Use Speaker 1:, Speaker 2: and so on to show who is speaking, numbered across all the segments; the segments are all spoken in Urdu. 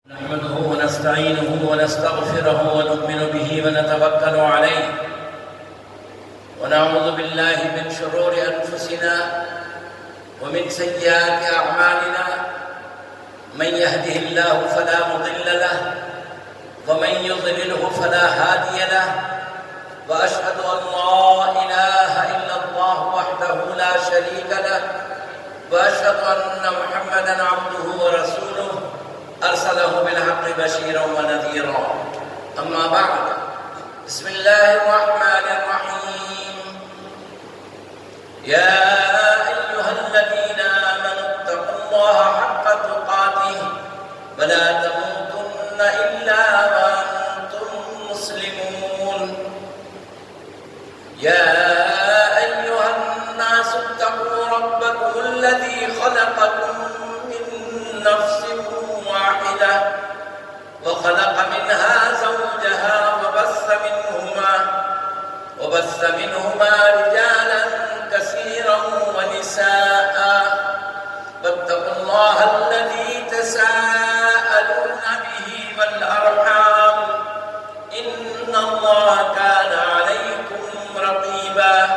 Speaker 1: نحمده ونستعينه ونستغفره ونؤمن به ونتوكل عليه ونعوذ بالله من شرور أنفسنا ومن سيئات أعمالنا من يهده الله فلا مضل له ومن يضلله فلا هادي له وأشهد أن لا إله إلا الله وحده لا شريك له وأشهد أن محمدا عبده ورسوله أرسله بالحق بشيرا ونذيرا أما بعد بسم الله الرحمن الرحيم يا أيها الذين آمنوا اتقوا الله حق تقاته ولا تموتن إلا وأنتم مسلمون يا أيها الناس اتقوا ربكم الذي خلقكم من نفس واحدة وخلق منها زوجها وبث منهما رجالا كثيرا ونساء واتقوا الله الذي تساءلون به والأرحام إن الله كان عليكم رقيبا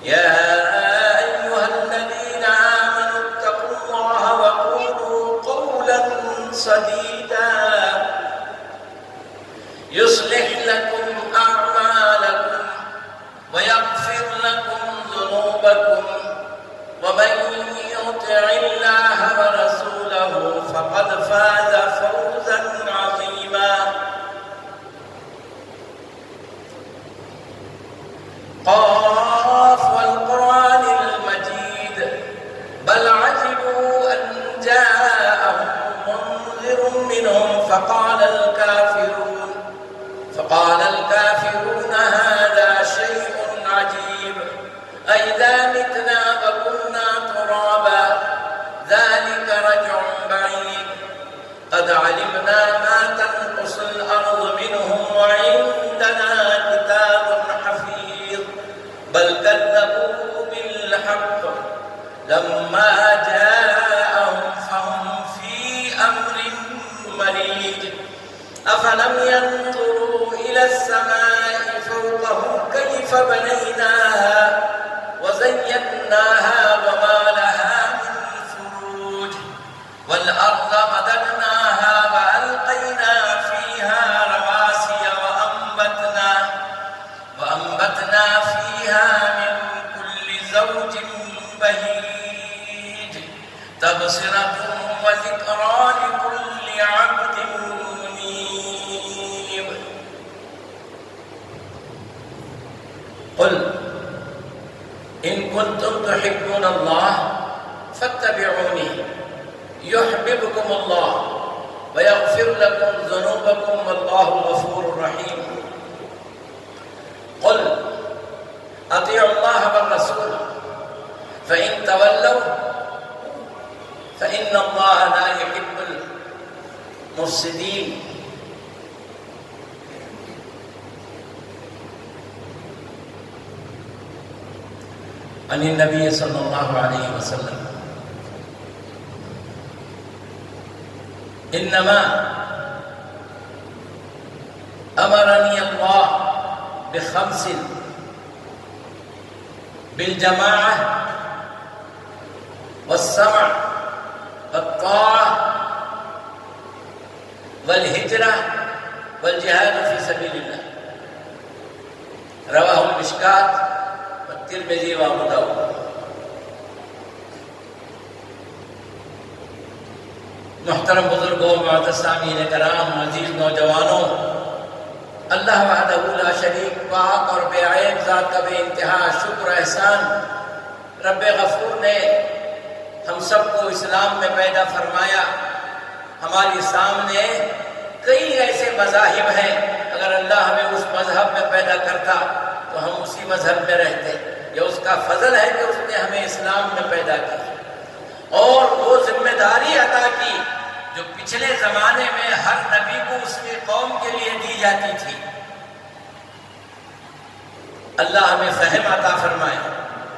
Speaker 1: يا أيها الذين آمنوا اتقوا الله وقولوا قولا سديدا يصلح لكم أعمالكم ويغفر لكم ذنوبكم ومن يطع الله ورسوله فقد فاز فوزا عظيما قاف والقرآن المجيد بل عجبوا أن جاءهم منذر منهم فقال الكافرون هذا شيء عجيب أئذا متنا وكنا ترابا ذلك رجع بعيد قد علمنا ما تنقص الأرض منهم وعندنا كتاب حفيظ بل كذبوا بالحق لما جاءهم فهم في أمر مريج أفلم ينظروا إلى السماء فوقهم كيف بنيناها وزيناها وما لها من فروج والأرض مددناها وألقينا فيها رواسي وأنبتنا فيها من كل زوج بهيج تبصرة وذكرى لكل عبد منيب قل إن كنتم تحبون الله فاتبعوني يحببكم الله ويغفر لكم ذنوبكم والله غفور رحيم قل أطيعوا الله والرسول فإن تولوا فإن الله لا يحب المفسدين عن النبي صلى الله عليه وسلم إنما أمرني الله بخمس بالجماعة والسمع والطاعة والهجرة والجهاد في سبيل الله رواه المشكات والترمذي وابو داود محترم بزرگوں معزز سامعین کرام عزیز نوجوانوں اللہ وحدہ لا شریک پاک اور بے عیب ذات کا بے انتہا شکر احسان رب غفور نے ہم سب کو اسلام میں پیدا فرمایا ہمارے سامنے کئی ایسے مذاہب ہیں اگر اللہ ہمیں اس مذہب میں پیدا کرتا تو ہم اسی مذہب میں رہتے یہ اس کا فضل ہے کہ اس نے ہمیں اسلام میں پیدا کیا اور وہ ذمہ داری عطا کی جو پچھلے زمانے میں ہر نبی کو اس کی قوم کے لیے دی جاتی تھی اللہ ہمیں فہم عطا فرمائے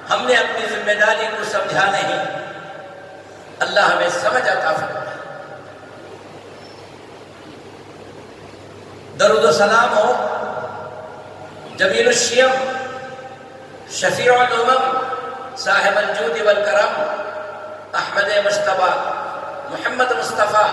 Speaker 1: ہم نے اپنی ذمہ داری کو سمجھا نہیں اللہ ہمیں سمجھ عطا فرمائے درود و سلام ہو جمیل الشیم شفیع الامم صاحب الجود والکرم احمد مجتبی محمد مصطفیٰ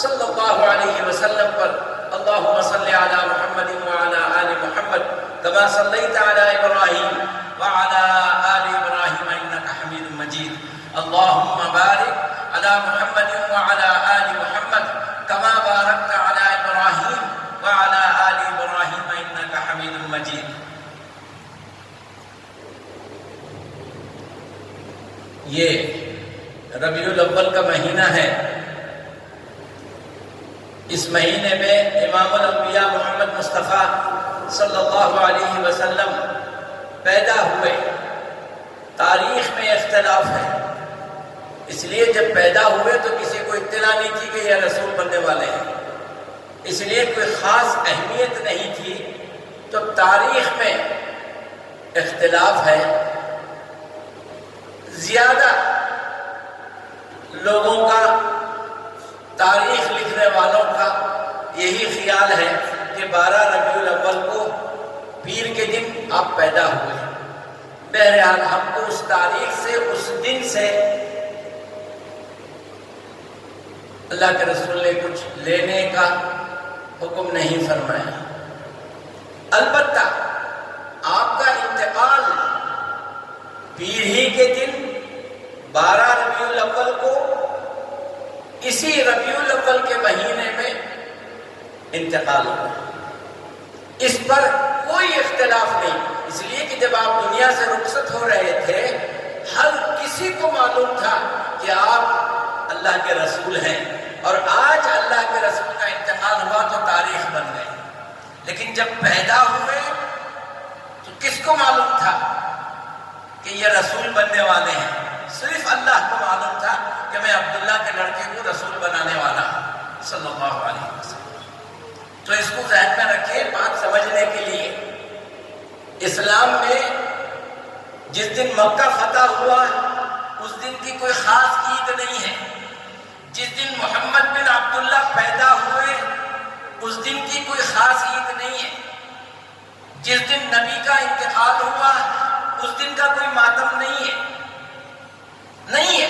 Speaker 1: صلی اللہ علیہ وسلم پر اللہم صلی علی محمد وعلی آل محمد کما صلیت علی ابراہیم وعلی آل ابراہیم انکا حمید مجید اللہم بارک علی محمد وعلی آل محمد کما بارکت علی ابراہیم وعلی آل ابراہیم انکا حمید مجید۔ یہ ربیع الاول کا مہینہ ہے۔ اس مہینے میں امام الانبیاء محمد مصطفیٰ صلی اللہ علیہ وسلم پیدا ہوئے۔ تاریخ میں اختلاف ہے، اس لیے جب پیدا ہوئے تو کسی کو اطلاع نہیں تھی کہ یہ رسول بننے والے ہیں، اس لیے کوئی خاص اہمیت نہیں تھی، تو تاریخ میں اختلاف ہے۔ زیادہ لوگوں کا، تاریخ لکھنے والوں کا یہی خیال ہے کہ 12 ربیع الاول کو پیر کے دن آپ پیدا ہوئے۔ بہرحال ہم کو اس تاریخ سے، اس دن سے اللہ کے رسول نے کچھ لینے کا حکم نہیں فرمایا۔ البتہ آپ کا انتقال پیر ہی کے دن 12 ربیع الاول کو اسی ربیع الاول کے مہینے میں انتقال ہوا، اس پر کوئی اختلاف نہیں، اس لیے کہ جب آپ دنیا سے رخصت ہو رہے تھے ہر کسی کو معلوم تھا کہ آپ اللہ کے رسول ہیں، اور آج اللہ کے رسول کا انتقال ہوا تو تاریخ بن گئی۔ لیکن جب پیدا ہوئے تو کس کو معلوم تھا کہ یہ رسول بننے والے ہیں؟ صرف اللہ کو معلوم تھا کہ میں عبداللہ کے لڑکے کو رسول بنانے والا ہوں صلی اللہ علیہ وسلم۔ تو اس کو ذہن میں رکھیں بات سمجھنے کے لیے۔ اسلام میں جس دن مکہ فتح ہوا اس دن کی کوئی خاص عید نہیں ہے، جس دن محمد بن عبداللہ پیدا ہوئے اس دن کی کوئی خاص عید نہیں ہے، جس دن نبی کا انتقال ہوا اس دن کا کوئی ماتم نہیں ہے، نہیں ہے۔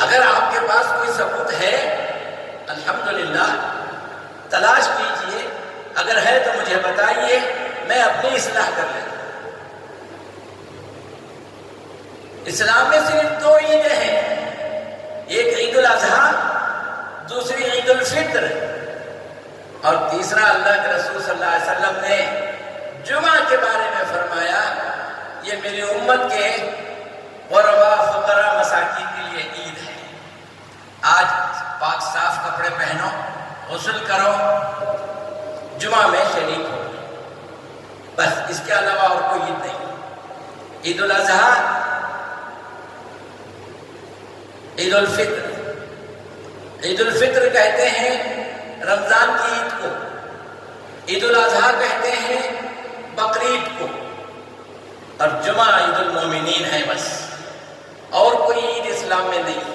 Speaker 1: اگر آپ کے پاس کوئی ثبوت ہے الحمدللہ تلاش کیجئے، اگر ہے تو مجھے بتائیے، میں اپنی اصلاح کر لیتا ہوں۔ اسلام میں صرف 2 عیدیں ہیں، ایک عید الاضحیٰ، دوسری عید الفطر، اور تیسرا اللہ کے رسول صلی اللہ علیہ وسلم نے جمعہ کے بارے میں فرمایا یہ میری امت کے غرباء فقراء مساکین کے لیے عید ہے۔ آج پاک صاف کپڑے پہنو، غسل کرو، جمعہ میں شریک ہو، بس اس کے علاوہ اور کوئی عید نہیں۔ عید الاضحیٰ، عید الفطر، عید الفطر کہتے ہیں رمضان کی عید کو، عید الاضحیٰ کہتے ہیں بقرعید کو، اور جمعہ عید المومنین ہے، بس اور کوئی عید اسلام میں نہیں۔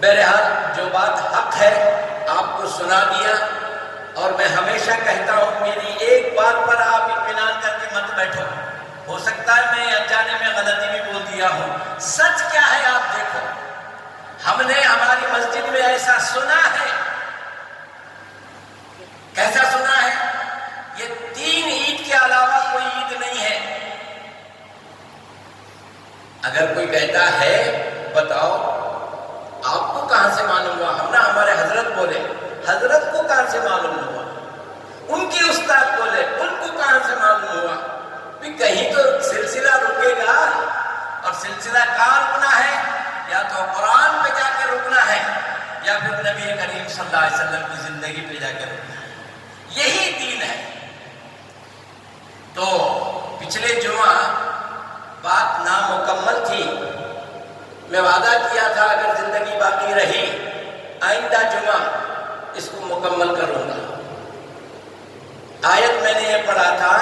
Speaker 1: بہرحال جو بات حق ہے آپ کو سنا دیا، اور میں ہمیشہ کہتا ہوں میری ایک بات پر آپ اطمینان کر کے مت بیٹھو، ہو سکتا ہے میں انجانے میں غلطی بھی بول دیا ہوں، سچ کیا ہے آپ دیکھو۔ ہم نے ہماری مسجد میں ایسا سنا ہے، کیسا سنا ہے؟ یہ 3 عید کے علاوہ کوئی عید نہیں ہے۔ اگر کوئی کہتا ہے بتاؤ آپ کو کہاں سے معلوم ہوا؟ ہم نے ہمارے حضرت بولے، حضرت کو کہاں سے معلوم ہوا؟ ان کی استاد بولے، ان کو کہاں سے معلوم ہوا؟ کہیں تو سلسلہ رکے گا، اور سلسلہ کہاں رکنا ہے؟ یا تو قرآن پہ جا کے رکنا ہے، یا پھر نبی کریم صلی اللہ علیہ وسلم کی زندگی پہ جا کے رکنا ہے۔ یہی دین ہے۔ تو پچھلے جمعہ بات نامکمل تھی، میں وعدہ کیا تھا اگر زندگی باقی رہی آئندہ جمعہ اس کو مکمل کروں گا۔ آیت میں نے یہ پڑھا تھا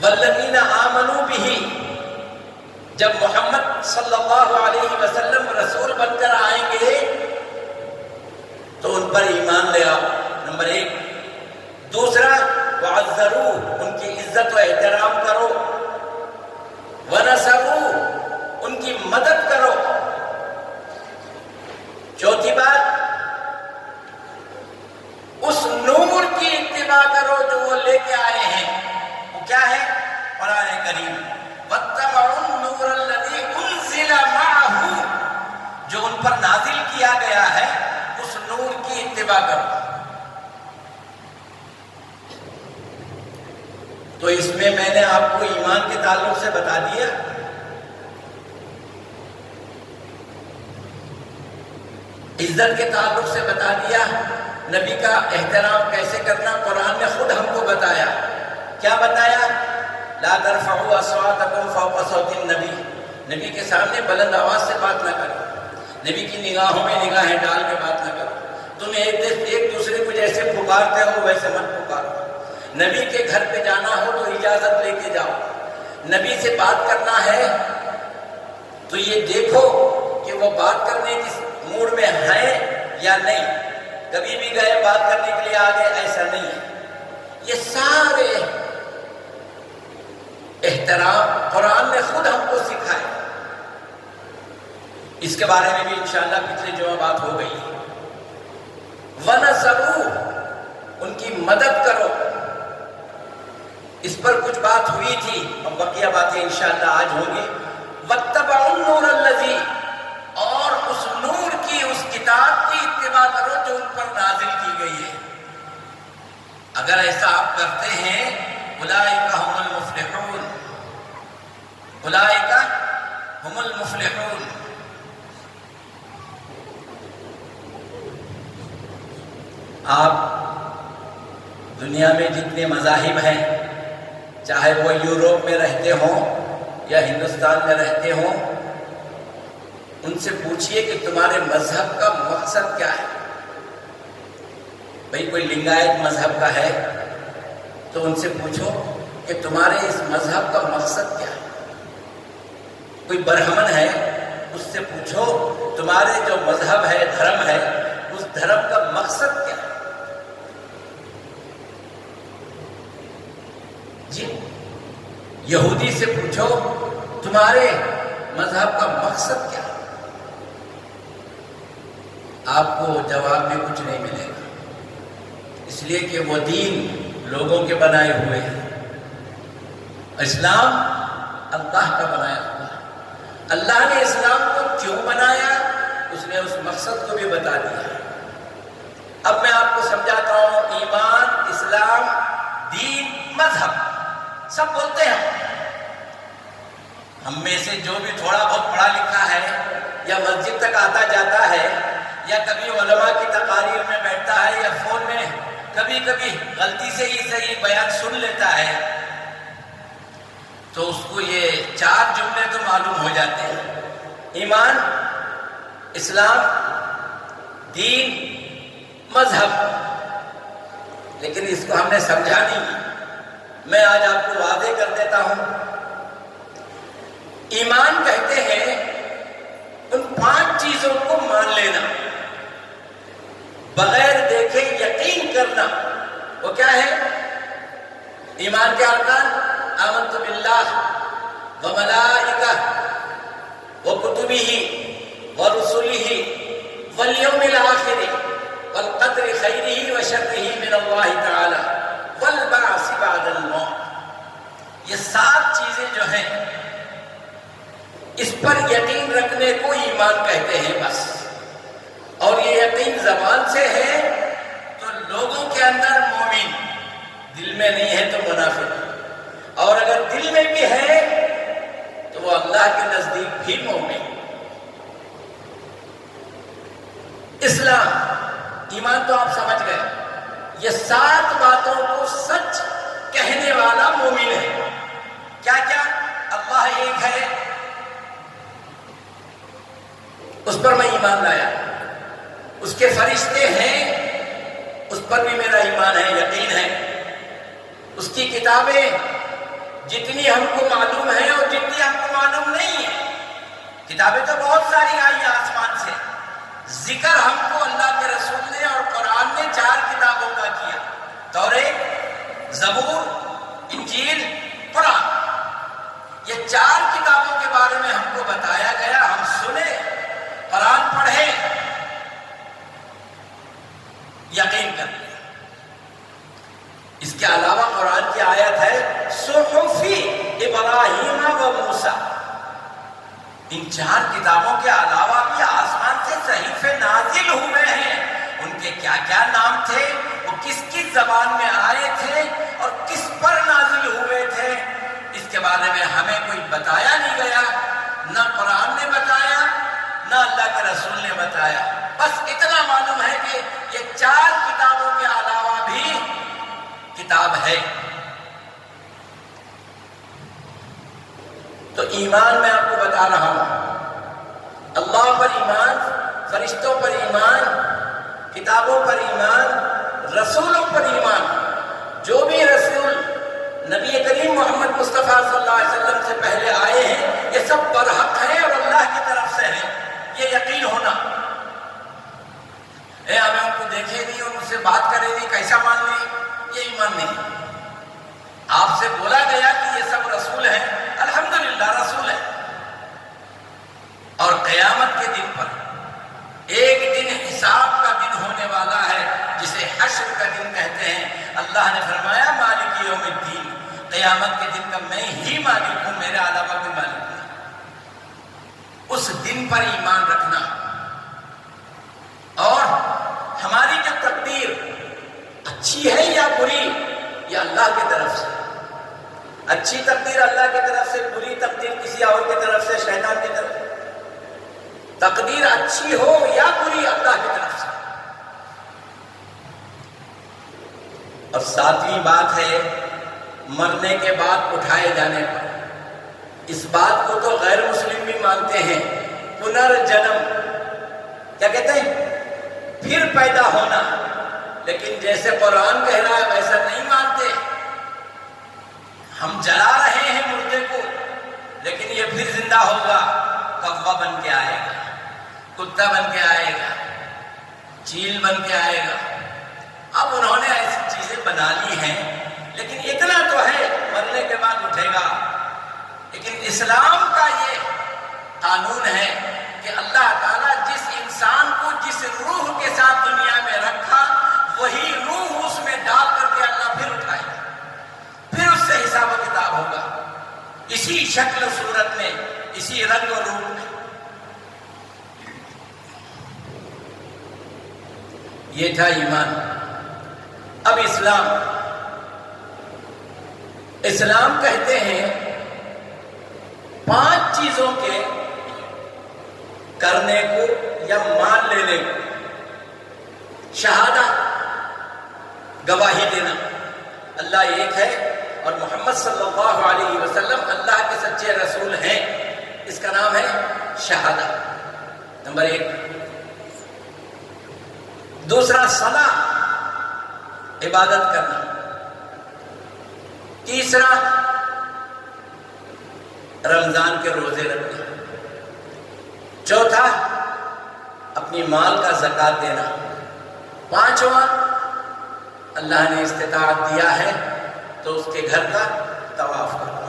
Speaker 1: والذین آمنوا بہ، جب محمد صلی اللہ علیہ وسلم رسول بن کر آئیں گے تو ان پر ایمان لے آؤ، نمبر 1۔ دوسرا وعزروہ، ان کی عزت و احترام کرو، ونصروہ، ان کی مدد کرو۔ چوتھی بات، اس نور کی اتباع کرو جو وہ لے کے آئے ہیں، وہ کیا ہے؟ قرآن کریم۔ واتبعوا النور الذی انزل معہ، جو ان پر نازل کیا گیا ہے اس نور کی اتباع کرو۔ تو اس میں نے آپ کو ایمان کے تعلق سے بتا دیا، عزت کے تعلق سے بتا دیا، نبی کا احترام کیسے کرنا قرآن نے خود ہم کو بتایا۔ کیا بتایا؟ لا ترفعوا اصواتکم فوق صوت النبی، نبی کے سامنے بلند آواز سے بات نہ کرو، نبی کی نگاہوں میں نگاہیں ڈال کے بات نہ کرو، تم ایک دوسرے کو جیسے پکارتے ہو ویسے مت پکارو، نبی کے گھر پہ جانا ہو تو اجازت لے کے جاؤ، نبی سے بات کرنا ہے تو یہ دیکھو کہ وہ بات کرنے کی موڈ میں ہیں یا نہیں، کبھی بھی گئے بات کرنے کے لیے آ گئے ایسا نہیں ہے۔ یہ سارے احترام قرآن نے خود ہم کو سکھائے، اس کے بارے میں بھی انشاءاللہ پچھلے جمعہ بات ہو گئی۔ وَنَصَرُوا، ان کی مدد کرو، اس پر کچھ بات ہوئی تھی، اب بقیہ باتیں انشاءاللہ آج ہوں گی۔ وَاتَّبَعُوا النُّورَ الَّذِي، اور اس نور کی، اس کتاب کی اتباع کرو جو ان پر نازل کی گئی ہے۔ اگر ایسا آپ کرتے ہیں اولئک هم المفلحون، اولئک هم المفلحون۔ آپ دنیا میں جتنے مذاہب ہیں، چاہے وہ یوروپ میں رہتے ہوں یا ہندوستان میں رہتے ہوں، ان سے پوچھئے کہ تمہارے مذہب کا مقصد کیا ہے۔ بھئی کوئی لنگایت مذہب کا ہے تو ان سے پوچھو کہ تمہارے اس مذہب کا مقصد کیا ہے۔ کوئی برہمن ہے اس سے پوچھو تمہارے جو مذہب ہے، دھرم ہے، اس دھرم کا مقصد کیا ہے۔ جی یہودی سے پوچھو تمہارے مذہب کا مقصد کیا ہے، آپ کو جواب میں کچھ نہیں ملے گا، اس لیے کہ وہ دین لوگوں کے بنائے ہوئے ہیں، اسلام اللہ کا بنایا ہوا ہے۔ اللہ نے اسلام کو کیوں بنایا، اس نے اس مقصد کو بھی بتا دیا ہے۔ اب میں آپ کو سمجھاتا ہوں، ایمان، اسلام، دین، مذہب سب بولتے ہیں، ہم میں سے جو بھی تھوڑا بہت پڑھا لکھا ہے یا مسجد تک آتا جاتا ہے یا کبھی علماء کی تقاریر میں بیٹھتا ہے یا فون میں کبھی کبھی غلطی سے ہی صحیح بیان سن لیتا ہے تو اس کو یہ 4 جملے تو معلوم ہو جاتے ہیں، ایمان، اسلام، دین، مذہب، لیکن اس کو ہم نے سمجھا نہیں۔ میں آج آپ کو واضح کر دیتا ہوں، ایمان کہتے ہیں ان 5 چیزوں کو مان لینا، بغیر دیکھے یقین کرنا۔ وہ کیا ہے؟ ایمان کے ارکان، آمنت باللہ وملائکہ وکتبہ ورسلہ والیوم الآخر والقدر خیرہ وشرہ من اللہ تعالی والبعث بعد الموت۔ یہ 7 چیزیں جو ہیں اس پر یقین رکھنے کو ایمان کہتے ہیں بس، اور یہ یقین زبان سے ہے تو لوگوں کے اندر مومن، دل میں نہیں ہے تو منافق، اور اگر دل میں بھی ہے تو وہ اللہ کے نزدیک بھی مومن۔ اسلام، ایمان تو آپ سمجھ گئے، یہ 7 باتوں کو سچ کہنے والا مومن ہے۔ کیا کیا؟ اللہ ایک ہے، اس پر میں ایمان لایا، اس کے فرشتے ہیں، اس پر بھی میرا ایمان ہے، یقین ہے، اس کی کتابیں جتنی ہم کو معلوم ہے اور جتنی ہم کو معلوم نہیں ہے کتابیں تو بہت ساری آئی آسمان سے، ذکر ہم کو اللہ کے رسول نے اور قرآن نے 4 کتابوں کا کیا، توریت، زبور، انجیل، قرآن۔ یہ 4 کتابوں کے بارے میں ہم کو بتایا گیا، ہم سنے، قرآن پڑھے، یقین کر لیا۔ اس کے علاوہ قرآن کی آیت ہے صحفی ابراہیم و موسیٰ۔ ان 4 کتابوں کے علاوہ بھی آسمان سے صحیفے نازل ہوئے ہیں، ان کے کیا کیا نام تھے، وہ کس کس زبان میں آئے تھے اور کس پر نازل ہوئے تھے، اس کے بارے میں ہمیں کوئی بتایا نہیں گیا، نہ قرآن نے بتایا نہ اللہ کے رسول نے بتایا۔ بس اتنا معلوم ہے کہ یہ 4 کتابوں کے علاوہ بھی کتاب ہے۔ تو ایمان میں آپ کو بتا رہا ہوں، اللہ پر ایمان، فرشتوں پر ایمان، کتابوں پر ایمان، رسولوں پر ایمان۔ جو بھی رسول نبی کریم محمد مصطفیٰ صلی اللہ علیہ وسلم سے پہلے آئے ہیں، یہ سب برحق ہیں اور اللہ کی طرف سے ہیں، یہ یقین ہونا۔ ہمیں ان کو دیکھے نہیں اور ان سے بات کرے نہیں، کیسا مان لیں؟ یہ ایمان نہیں۔ آپ سے بولا گیا کہ یہ سب رسول ہیں، الحمدللہ رسول ہیں، اور قیامت کے دن پر ایک دن حساب کا دن ہونے والا ہے، جسے حشر کا دن کہتے ہیں۔ اللہ نے فرمایا مالک یوم الدین، قیامت کے دن کا میں ہی مالک ہوں، میرے علاوہ کوئی مالک نہیں۔ اس دن پر ایمان رکھنا، اور ہماری جو تقدیر اچھی ہے یا بری، یہ اللہ کی طرف سے۔ اچھی تقدیر اللہ کی طرف سے، بری تقدیر کسی اور کی طرف سے، شیطان کی طرف سے۔ تقدیر اچھی ہو یا بری، اللہ کی طرف سے۔ اور 7ویں بات ہے مرنے کے بعد اٹھائے جانے پر۔ اس بات کو تو غیر مسلم بھی مانتے ہیں، پنرجنم، کیا کہتے ہیں؟ پھر پیدا ہونا۔ لیکن جیسے قرآن کہہ رہا ہے ویسا نہیں مانتے۔ ہم جلا رہے ہیں مردے کو، لیکن یہ پھر زندہ ہوگا، کوا بن کے آئے گا، کتا بن کے آئے گا، چیل بن کے آئے گا۔ اب انہوں نے ایسی چیزیں بنا لی ہیں، لیکن اتنا تو ہے مرنے کے بعد اٹھے گا۔ لیکن اسلام کا یہ قانون ہے کہ اللہ تعالیٰ جس انسان کو جس روح کے ساتھ دنیا میں رکھا، وہی روح اس میں ڈال کر کے اللہ پھر اٹھائے گا، پھر اس سے حساب و کتاب ہوگا، اسی شکل و صورت میں، اسی رنگ و روپ میں۔ یہ تھا ایمان۔ اب اسلام کہتے ہیں 5 چیزوں کے کرنے کو یا مان لینے کو۔ شہادہ، گواہی دینا اللہ ایک ہے اور محمد صلی اللہ علیہ وسلم اللہ کے سچے رسول ہیں، اس کا نام ہے شہادہ، نمبر 1۔ دوسرا صلاح، عبادت کرنا۔ تیسرا رمضان کے روزے رکھنا۔ چوتھا اپنی مال کا زکوٰۃ دینا۔ 5واں اللہ نے استطاعت دیا ہے تو اس کے گھر کا طواف کرنا،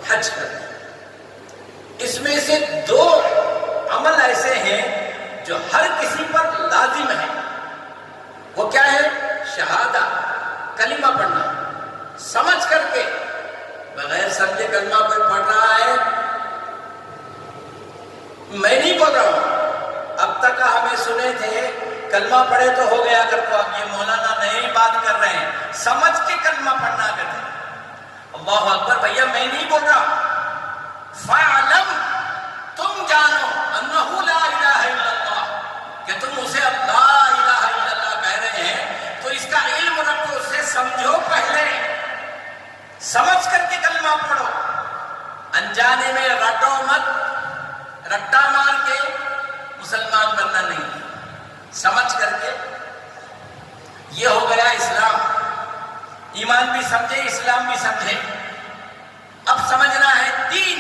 Speaker 1: حج کرنا۔ اس میں سے 2 عمل ایسے ہیں جو ہر کسی پر لازم ہے۔ وہ کیا ہے؟ شہادہ، کلمہ پڑھنا، سمجھ کر کے، بغیر سمجھے کلمہ کوئی پڑھ رہا ہے، میں نہیں بول رہا ہوں، اب تک ہمیں سنے تھے کلمہ پڑھے تو ہو گیا کر کو، اب یہ مولانا نئی بات کر رہے ہیں، سمجھ کے کلمہ پڑھنا کہتے ہیں۔ اللہ اکبر، بھیا میں نہیں بول رہا، فَعْلَمْ، تم جانو، انہو لا الہ الا اللہ، کہ تم اسے لا الہ الا اللہ کہہ رہے ہیں، تو اس کا علم رکھو، اسے سمجھو، پہلے سمجھ کر کے کلمہ پڑھو، انجانے میں رٹو مت، رٹا مار کے مسلمان بننا نہیں، سمجھ کر کے۔ یہ ہو گیا اسلام۔ ایمان بھی سمجھے، اسلام بھی سمجھے۔ اب سمجھنا ہے دین۔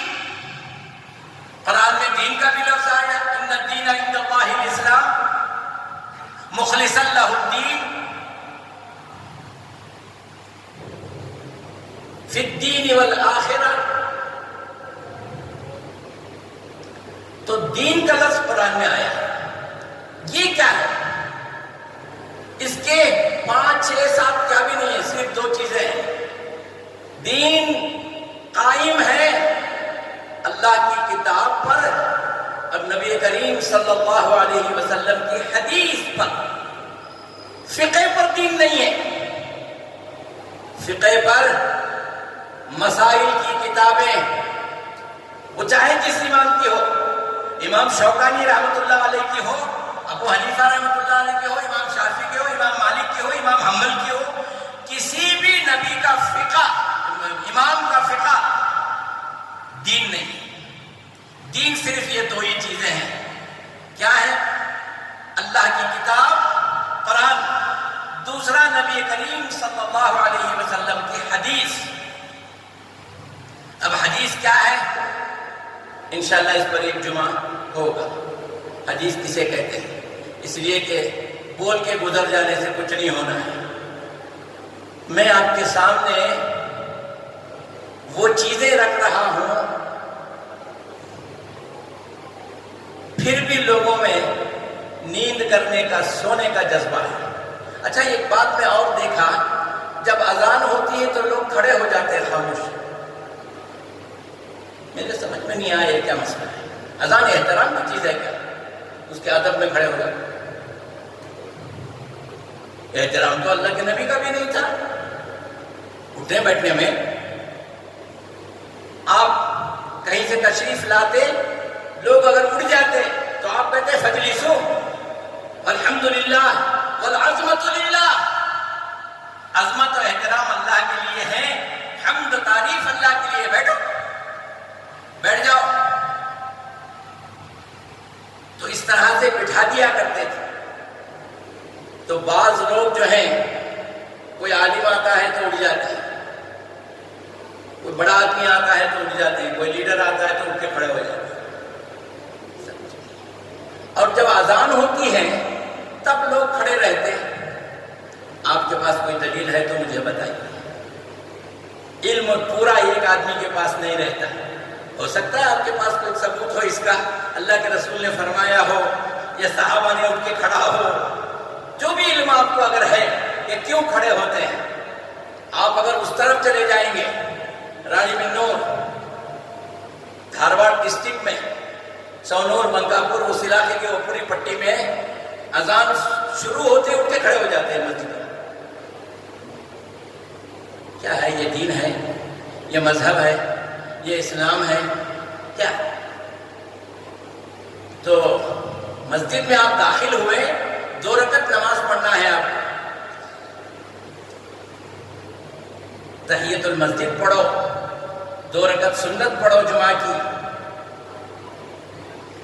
Speaker 1: قرآن میں دین کا بھی لفظ آیا، ان الدین عند اللہ الاسلام مخلصا لہ الدین فی الدین والآخرہ. تو دین کا لفظ قرآن میں آیا. یہ کیا ہے؟ اس کے 5 6 7 کیا بھی نہیں ہے، صرف 2 چیزیں ہیں. دین قائم ہے اللہ کی کتاب پر اور نبی کریم صلی اللہ علیہ وسلم کی حدیث پر. فقہ پر دین نہیں ہے. فقہ پر مسائل کی کتابیں وہ چاہے جس امام کی ہو، امام شوکانی رحمۃ اللہ علیہ کی ہو، ابو حنیفہ رحمۃ اللہ علیہ کی ہو، امام شافعی کی ہو، امام مالک کی ہو، امام حنبل کی ہو، کسی بھی نبی کا فقہ، امام کا فقہ دین نہیں. دین صرف یہ 2 ہی چیزیں ہیں. کیا ہے؟ اللہ کی کتاب قرآن، دوسرا نبی کریم صلی اللہ علیہ وسلم کی حدیث. اب حدیث کیا ہے؟ انشاءاللہ اس پر ایک جمعہ ہوگا. حدیث کسے کہتے ہیں؟ اس لیے کہ بول کے گزر جانے سے کچھ نہیں ہونا ہے. میں آپ کے سامنے وہ چیزیں رکھ رہا ہوں، پھر بھی لوگوں میں نیند کرنے کا، سونے کا جذبہ ہے. اچھا ایک بات میں اور دیکھا، جب اذان ہوتی ہے تو لوگ کھڑے ہو جاتے ہیں خاموش. میرے سمجھ میں نہیں آیا یہ کیا مسئلہ ہے. اذان احترام کی چیز ہے کیا؟ اس کے ادب میں کھڑے ہو جاتے. احترام تو اللہ کے نبی کا بھی نہیں تھا. اٹھنے بیٹھنے میں آپ کہیں سے تشریف لاتے، لوگ اگر اٹھ جاتے تو آپ کہتے فجلسو الحمدللہ والعظمت للہ. عظمت و احترام اللہ کے لیے ہے، حمد و تعریف اللہ کے لیے. بیٹھو، بیٹھ جاؤ. تو اس طرح سے بٹھا دیا کرتے تھے. تو بعض لوگ جو ہیں، کوئی عالم آتا ہے تو اٹھ جاتے ہیں، کوئی بڑا آدمی آتا ہے تو اٹھ جاتے ہیں، کوئی لیڈر آتا ہے تو اٹھ کے کھڑے ہو جاتے ہیں. اور جب اذان ہوتی ہے تب لوگ کھڑے رہتے ہیں. آپ کے پاس کوئی دلیل ہے تو مجھے بتائیے. علم پورا ایک آدمی کے پاس نہیں رہتا. ہو سکتا ہے آپ کے پاس کوئی ثبوت ہو اس کا، اللہ کے رسول نے فرمایا ہو یا صحابہ نے اٹھ کے کھڑا ہو. جو بھی علم آپ کو اگر ہے کہ کیوں کھڑے ہوتے ہیں. آپ اگر اس طرف چلے جائیں گے، رانی بنور دھارواڑ ڈسٹرکٹ میں سونور منکاپور اس علاقے کے اوپری پٹی میں اذان شروع ہوتے اٹھ کے کھڑے ہو جاتے ہیں مسجد میں. کیا ہے یہ؟ دین ہے؟ یہ مذہب ہے؟ یہ اسلام ہے کیا؟ تو مسجد میں آپ داخل ہوئے، 2 رکعت نماز پڑھنا ہے. آپ تحیت المسجد پڑھو، 2 رکعت سنت پڑھو جمعہ کی.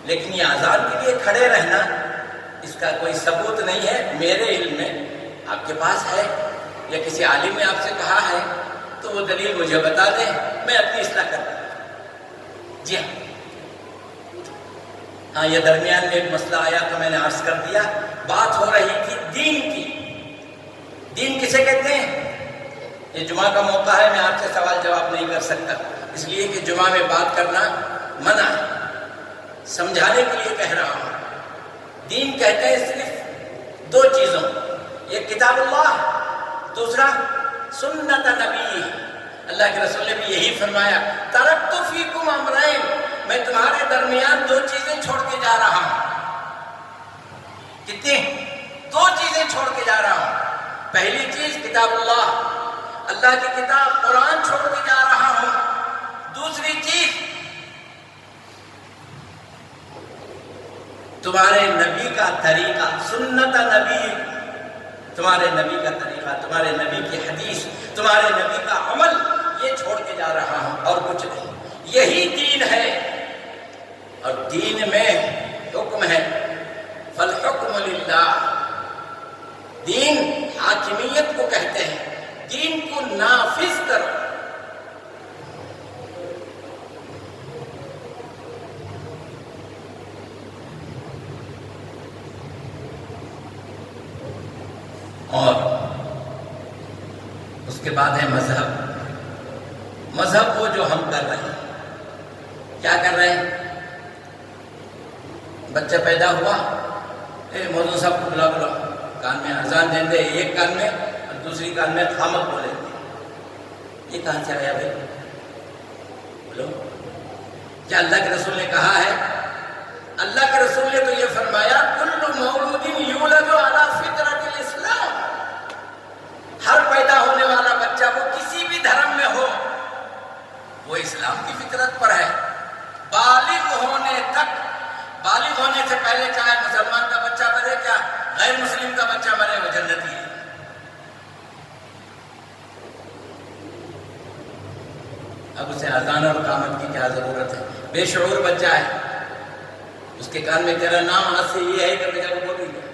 Speaker 1: لیکن یہ اذان کے لیے کھڑے رہنا، اس کا کوئی ثبوت نہیں ہے میرے علم میں. آپ کے پاس ہے یا کسی عالم نے آپ سے کہا ہے تو وہ دلیل مجھے بتا دیں، میں اپنی اصلاح کرتا ہوں. جی ہاں، یہ درمیان میں ایک مسئلہ آیا تو میں نے عرض کر دیا. بات ہو رہی تھی دین کی. دین کسے کہتے ہیں؟ یہ جمعہ کا موقع ہے، میں آپ سے سوال جواب نہیں کر سکتا، اس لیے کہ جمعہ میں بات کرنا منع ہے. سمجھانے کے لیے کہہ رہا ہوں. دین کہتے ہیں صرف 2 چیزوں، ایک کتاب اللہ، دوسرا سنت نبی. اللہ کے رسول نے بھی یہی فرمایا، ترکت فیکم امرین، میں تمہارے درمیان 2 چیزیں چھوڑ کے جا رہا ہوں. کتنی؟ 2 چیزیں چھوڑ کے جا رہا ہوں. پہلی چیز کتاب اللہ، اللہ کی کتاب قرآن چھوڑ کے جا رہا ہوں. دوسری چیز تمہارے نبی کا طریقہ، سنت نبی، تمہارے نبی کا طریقہ، تمہارے نبی کی حدیث، تمہارے نبی کا عمل، یہ چھوڑ کے جا رہا ہوں اور کچھ نہیں. یہی دین ہے. اور دین میں حکم ہے، فالحکم للہ. دین حاکمیت کو کہتے ہیں. دین کو نافذ کرو. اور اس کے بعد ہے مذہب. مذہب وہ جو ہم کر رہے ہیں. کیا کر رہے ہیں؟ بچہ پیدا ہوا، موضوع صاحب کو بلا کان میں اذان دیں دے، ایک کان میں اور دوسری کان میں خامت بولیں گے. یہ کہاں سے آیا بھائی؟ بولو. کیا اللہ کے رسول نے کہا ہے؟ اللہ کے رسول نے تو یہ فرمایا کل مولود یولد علی فطرت الاسلام. ہر پیدا ہونے والا بچہ وہ کسی بھی دھرم میں ہو وہ اسلام کی فطرت پر ہے. بالغ ہونے تک، بالغ ہونے سے پہلے چاہے مسلمان کا بچہ مرے کیا غیر مسلم کا بچہ مرے وہ جنتی ہے. اب اسے اذان اور اقامت کی کیا ضرورت ہے؟ بے شعور بچہ ہے، اس کے کان میں تیرا نام آج سے یہ ہے کہ بیٹا کو بول رہی ہے.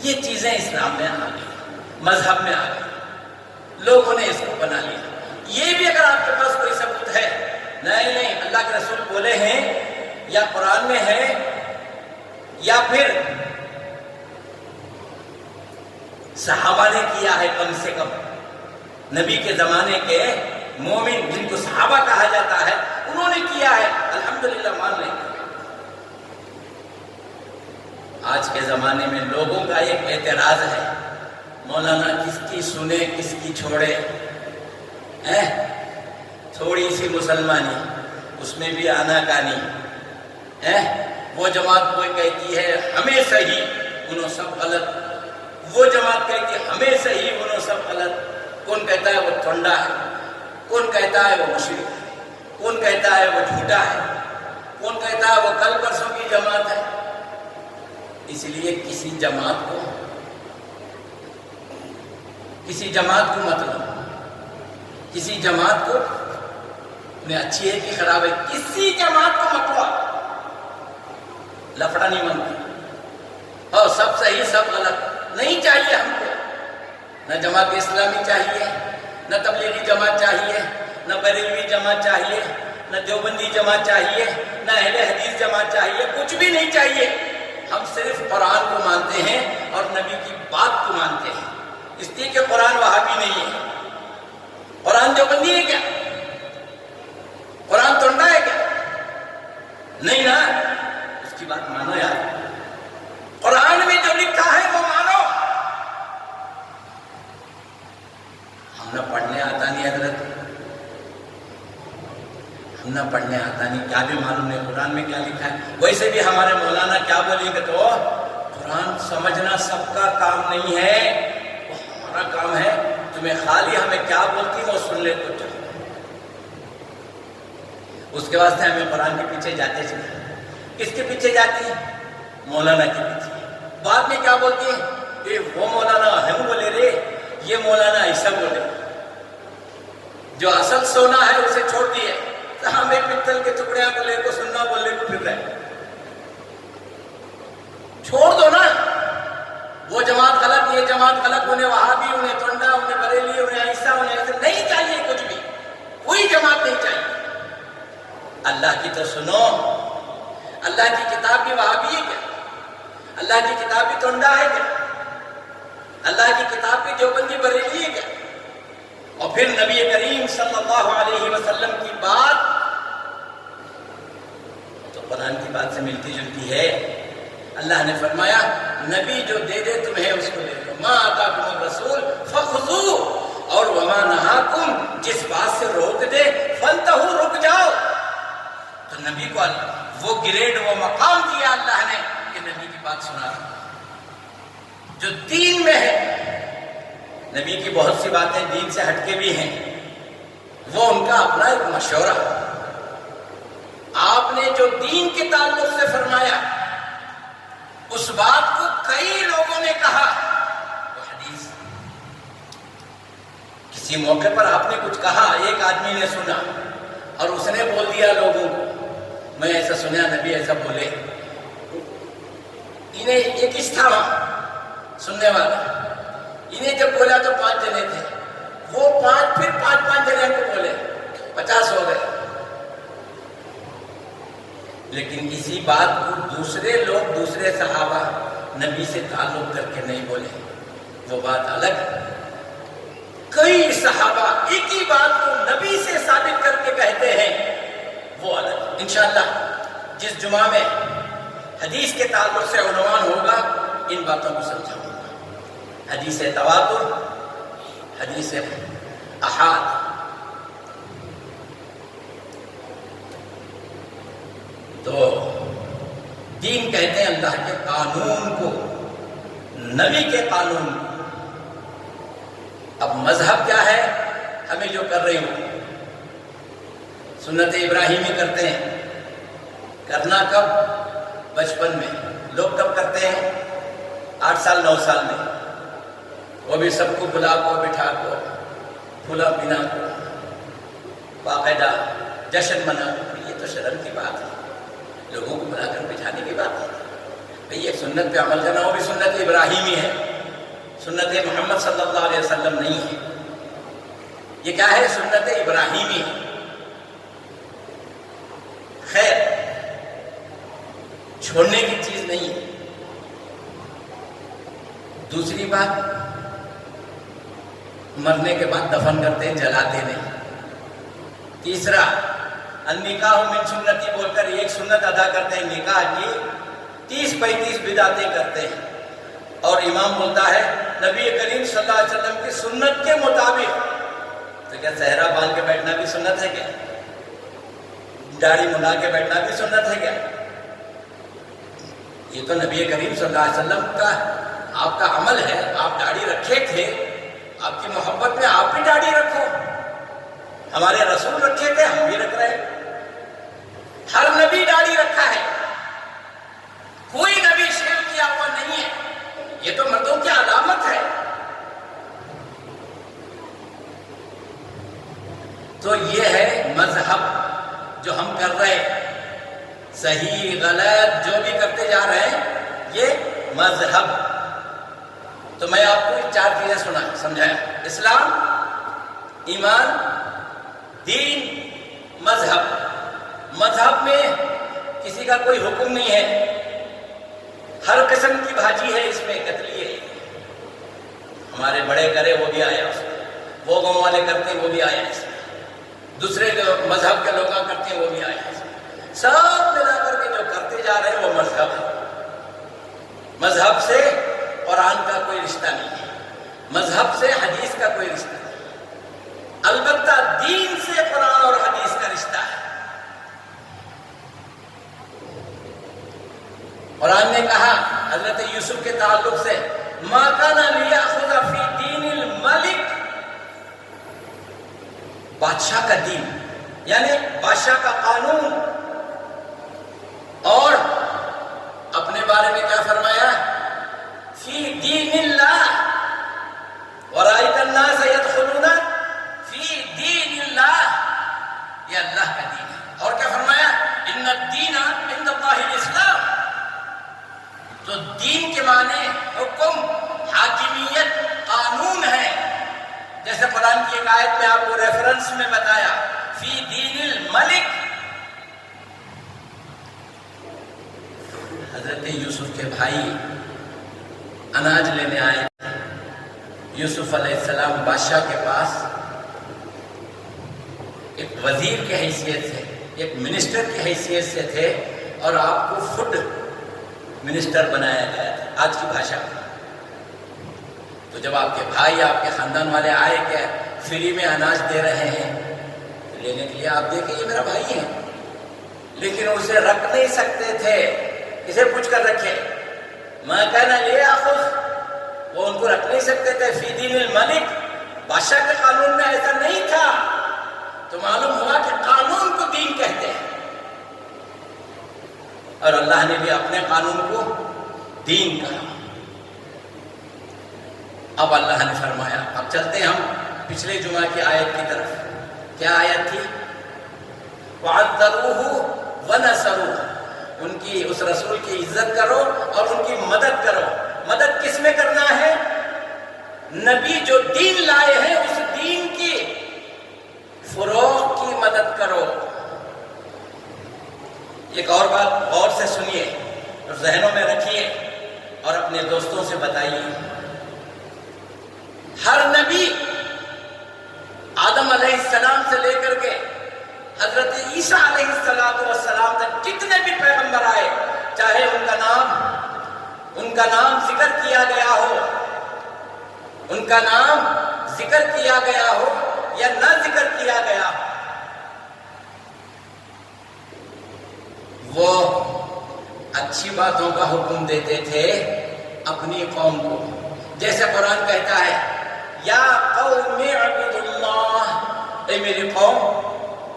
Speaker 1: یہ چیزیں اسلام میں آ گئی، مذہب میں آ گئی، لوگوں نے اس کو بنا لیا. یہ بھی اگر آپ کے پاس کوئی ثبوت ہے، نہیں اللہ کے رسول بولے ہیں یا قرآن میں ہے یا پھر صحابہ نے کیا ہے، کم سے کم نبی کے زمانے کے مومن جن کو صحابہ کہا جاتا ہے انہوں نے کیا ہے، الحمدللہ مان لیں. آج کے زمانے میں لوگوں کا ایک اعتراض ہے، مولانا کس کی سنے کس کی چھوڑے. تھوڑی سی مسلمانی اس میں بھی آنا کانی. وہ جماعت کوئی کہتی ہے ہمیں صحیح انہوں سب غلط، وہ جماعت کہتی ہے ہمیں صحیح انہوں سب غلط. کون کہتا ہے وہ ٹھنڈا ہے، کون کہتا ہے وہ مشرک ہے، کون کہتا ہے وہ جھوٹا ہے، کون کہتا ہے وہ کل پرسوں کی جماعت ہے. اس لیے کسی جماعت کو مت لو، کسی جماعت کو انہیں اچھی ہے کہ خراب ہے، کسی جماعت کو مت لو. لفڑا نہیں مانگتے اور سب صحیح سب غلط نہیں چاہیے ہم کو. نہ جماعت اسلامی چاہیے، نہ تبلیغی جماعت چاہیے، نہ بریلوی جماعت چاہیے، نہ دیوبندی جماعت چاہیے، نہ اہل حدیث جماعت چاہیے، کچھ بھی نہیں چاہیے. ہم صرف قرآن کو مانتے ہیں اور نبی کی بات کو مانتے ہیں. اس لیے کہ قرآن وہابی نہیں ہے، قرآن دیوبندی ہے کیا؟ قرآن ٹنڈا ہے کیا؟ نہیں نا. اس کی بات مانو یار. قرآن میں جو لکھا ہے وہ مانو. ہم نہ پڑھنے آتا نہیں حضرت، ہم نہ پڑھنے آتا نہیں، کیا بھی معلوم نہیں قرآن میں کیا لکھا ہے. ویسے بھی ہمارے مولانا کیا بولیں گے تو قرآن سمجھنا سب کا کام نہیں ہے، وہ ہمارا کام ہے. تمہیں خالی ہمیں کیا بولتی ہے وہ سن لے تو چلو. اس کے واسطے ہمیں قرآن کے پیچھے جاتے چلے. کس کے پیچھے جاتی ہے؟ مولانا کے پیچھے. بعد میں کیا بولتی ہے؟ یہ وہ مولانا ہم بولے رے، یہ مولانا ایسا بولے. جو اصل سونا ہے اسے چھوڑ دیے، ہمیں پتل کے ٹکڑیاں کو لے کو سننا بولنے کو پھر رہے. چھوڑ دو نا. وہ جماعت غلط، یہ جماعت غلط، انہیں وہابی، انہیں ٹنڈا، انہیں بریلی، انہیں ایسا، انہیں ایسا نہیں چاہیے. کچھ بھی کوئی جماعت نہیں چاہیے. اللہ کی تو سنو. اللہ کی کتاب بھی وہابی ہے کیا؟ اللہ کی کتاب بھی ٹنڈا ہے کیا؟ اللہ کی کتاب بھی دیوبندی بریلی ہے کیا؟ اور پھر نبی کریم صلی اللہ علیہ وسلم کی بات تو قرآن کی بات سے ملتی جلتی ہے. اللہ نے فرمایا نبی جو دے دے تمہیں اس کو لے لو. ما آتاکم الرسول فخذوہ، اور وما نہاکم، جس بات سے روک دے فانتہوا، رک جاؤ. تو نبی کو وہ گریڈ، وہ مقام دیا اللہ نے کہ نبی کی بات سنا جو دین میں ہے. نبی کی بہت سی باتیں دین سے ہٹ کے بھی ہیں، وہ ان کا اپنا ایک مشورہ. آپ نے جو دین کے تعلق سے فرمایا اس بات کو کئی لوگوں نے کہا. وہ حدیث کسی موقع پر آپ نے کچھ کہا، ایک آدمی نے سنا اور اس نے بول دیا لوگوں کو میں ایسا سنا نبی ایسا بولے. انہیں ایک اس تھا سننے والا، انہیں جب بولا تو 5 جنے تھے، وہ 5 پھر 5 جنے کو بولے، 50 ہو گئے. لیکن اسی بات کو دوسرے لوگ، دوسرے صحابہ نبی سے تعلق کر کے نہیں بولے، وہ بات الگ ہے۔ کئی صحابہ ایک ہی بات کو نبی سے ثابت کر کے کہتے ہیں، وہ الگ۔ انشاءاللہ جس جمعہ میں حدیث کے تعلق سے عنوان ہوگا ان باتوں کو سمجھاؤں گا، حدیث تواتر، حدیث احاد۔ تو دین کہتے ہیں اللہ کے قانون کو، نبی کے قانون کو۔ اب مذہب کیا ہے؟ ہمیں جو کر رہے ہو سنت ابراہیمی کرتے ہیں، کرنا کب؟ بچپن میں۔ لوگ کب کرتے ہیں؟ 8 سال 9 سال میں، وہ بھی سب کو بلا کو بٹھا کو، کھلا پینا کو، باقاعدہ جشن منا کو۔ یہ تو شرم کی بات ہے، لوگوں کو بلا کر بٹھانے کی بات ہے۔ بھئی یہ سنت پہ عمل کرنا، وہ بھی سنت ابراہیمی ہے، سنت محمد صلی اللہ علیہ وسلم نہیں ہے۔ یہ کیا ہے؟ سنت ابراہیمی ہے۔ خیر، چھوڑنے کی چیز نہیں ہے۔ دوسری بات، مرنے کے بعد دفن کرتے ہیں، جلاتے نہیں۔ تیسرا، النکاح من سنتی بول کر ایک سنت ادا کرتے ہیں، نکاح کی 30-35 بدعتیں کرتے ہیں۔ اور امام بولتا ہے نبی کریم صلی اللہ علیہ وسلم کی سنت کے مطابق۔ تو کیا صحرا باندھ کے بیٹھنا بھی سنت ہے کیا؟ داڑھی منڈا کے بیٹھنا بھی سنت ہے کیا؟ یہ تو نبی کریم صلی اللہ علیہ وسلم کا آپ کا عمل ہے۔ آپ داڑھی رکھے تھے، آپ کی محبت میں آپ بھی داڑھی رکھو۔ ہمارے رسول رکھے تھے، ہم بھی رکھ رہے ہیں۔ ہر نبی داڑھی رکھا ہے، کوئی نبی شیو کیا ہوا نہیں ہے۔ یہ تو مردوں کی علامت ہے۔ تو یہ ہے مذہب جو ہم کر رہے ہیں، صحیح غلط جو بھی کرتے جا رہے ہیں، یہ مذہب۔ تو میں آپ کو 4 چیزیں سمجھایا: اسلام، ایمان، دین، مذہب۔ مذہب میں کسی کا کوئی حکم نہیں ہے، ہر قسم کی بھاجی ہے اس میں، قتلی ہے۔ ہمارے بڑے کرے وہ بھی آیا اس میں، وہ گاؤں والے کرتے ہیں وہ بھی آیا اس میں، دوسرے مذہب کے لوگ کرتے ہیں وہ بھی آیا اس میں۔ سب ملا کر کے جو کرتے جا رہے ہیں وہ مذہب ہے۔ مذہب سے قرآن کا کوئی رشتہ نہیں ہے، مذہب سے حدیث کا کوئی رشتہ نہیں ہے، البتہ دین سے قرآن اور حدیث کا رشتہ ہے۔ قرآن نے کہا حضرت یوسف کے تعلق سے، مَا كَانَ لِيَأْخُذَ فِي دِينِ الْمَلِكِ، بادشاہ کا دین یعنی بادشاہ کا قانون۔ اور اپنے بارے میں کیا فرمایا؟ فی دین اللہ، وَرَأَيْتَ النَّاسَ يَدْخُلُونَ فی دین اللہ، یہ اللہ کا دین ہے۔ اور کیا فرمایا؟ ان الدین عند اللہ الاسلام۔ تو دین کے معنی حکم، حاکمیت، قانون ہے۔ جیسے قرآن کی ایک آیت میں آپ کو ریفرنس میں بتایا، فی دین الملک۔ حضرت یوسف کے بھائی اناج لینے آئے تھے، یوسف علیہ السلام بادشاہ کے پاس ایک وزیر کی حیثیت سے، ایک منسٹر کی حیثیت سے تھے، اور آپ کو فوڈ منسٹر بنایا گیا تھا آج کی بھاشا میں۔ تو جب آپ کے بھائی، آپ کے خاندان والے آئے کہ فری میں اناج دے رہے ہیں لینے کے لیے، آپ دیکھیں یہ میرا بھائی ہے، لیکن اسے رکھ نہیں سکتے تھے، اسے پوچھ کر رکھے۔ مَا كَانَ لِيَأْخُذَ، وہ ان کو رکھ نہیں سکتے تھے، فی دین الملک، بادشاہ کے قانون میں ایسا نہیں تھا۔ تو معلوم ہوا کہ قانون کو دین کہتے ہیں، اور اللہ نے بھی اپنے قانون کو دین کہا۔ اب اللہ نے فرمایا، اب چلتے ہیں ہم پچھلے جمعہ کی آیت کی طرف۔ کیا آیت تھی؟ وَعَذَّرُوهُ وَنَصَرُوهُ، ان کی، اس رسول کی عزت کرو اور ان کی مدد کرو۔ مدد کس میں کرنا ہے؟ نبی جو دین لائے ہیں اس دین کی فروغ کی مدد کرو۔ ایک اور بات غور سے سنیے اور ذہنوں میں رکھیے اور اپنے دوستوں سے بتائیے. ہر نبی آدم علیہ السلام سے لے کر کے حضرت عیسیٰ علیہ السلام تک جتنے بھی پیغمبر آئے، چاہے ان کا نام ذکر کیا گیا ہو، ان کا نام ذکر کیا گیا ہو یا نہ ذکر کیا گیا، وہ اچھی باتوں کا حکم دیتے تھے اپنی قوم کو. جیسے قرآن کہتا ہے یا قوم اعبدوا اللہ، اے میری قوم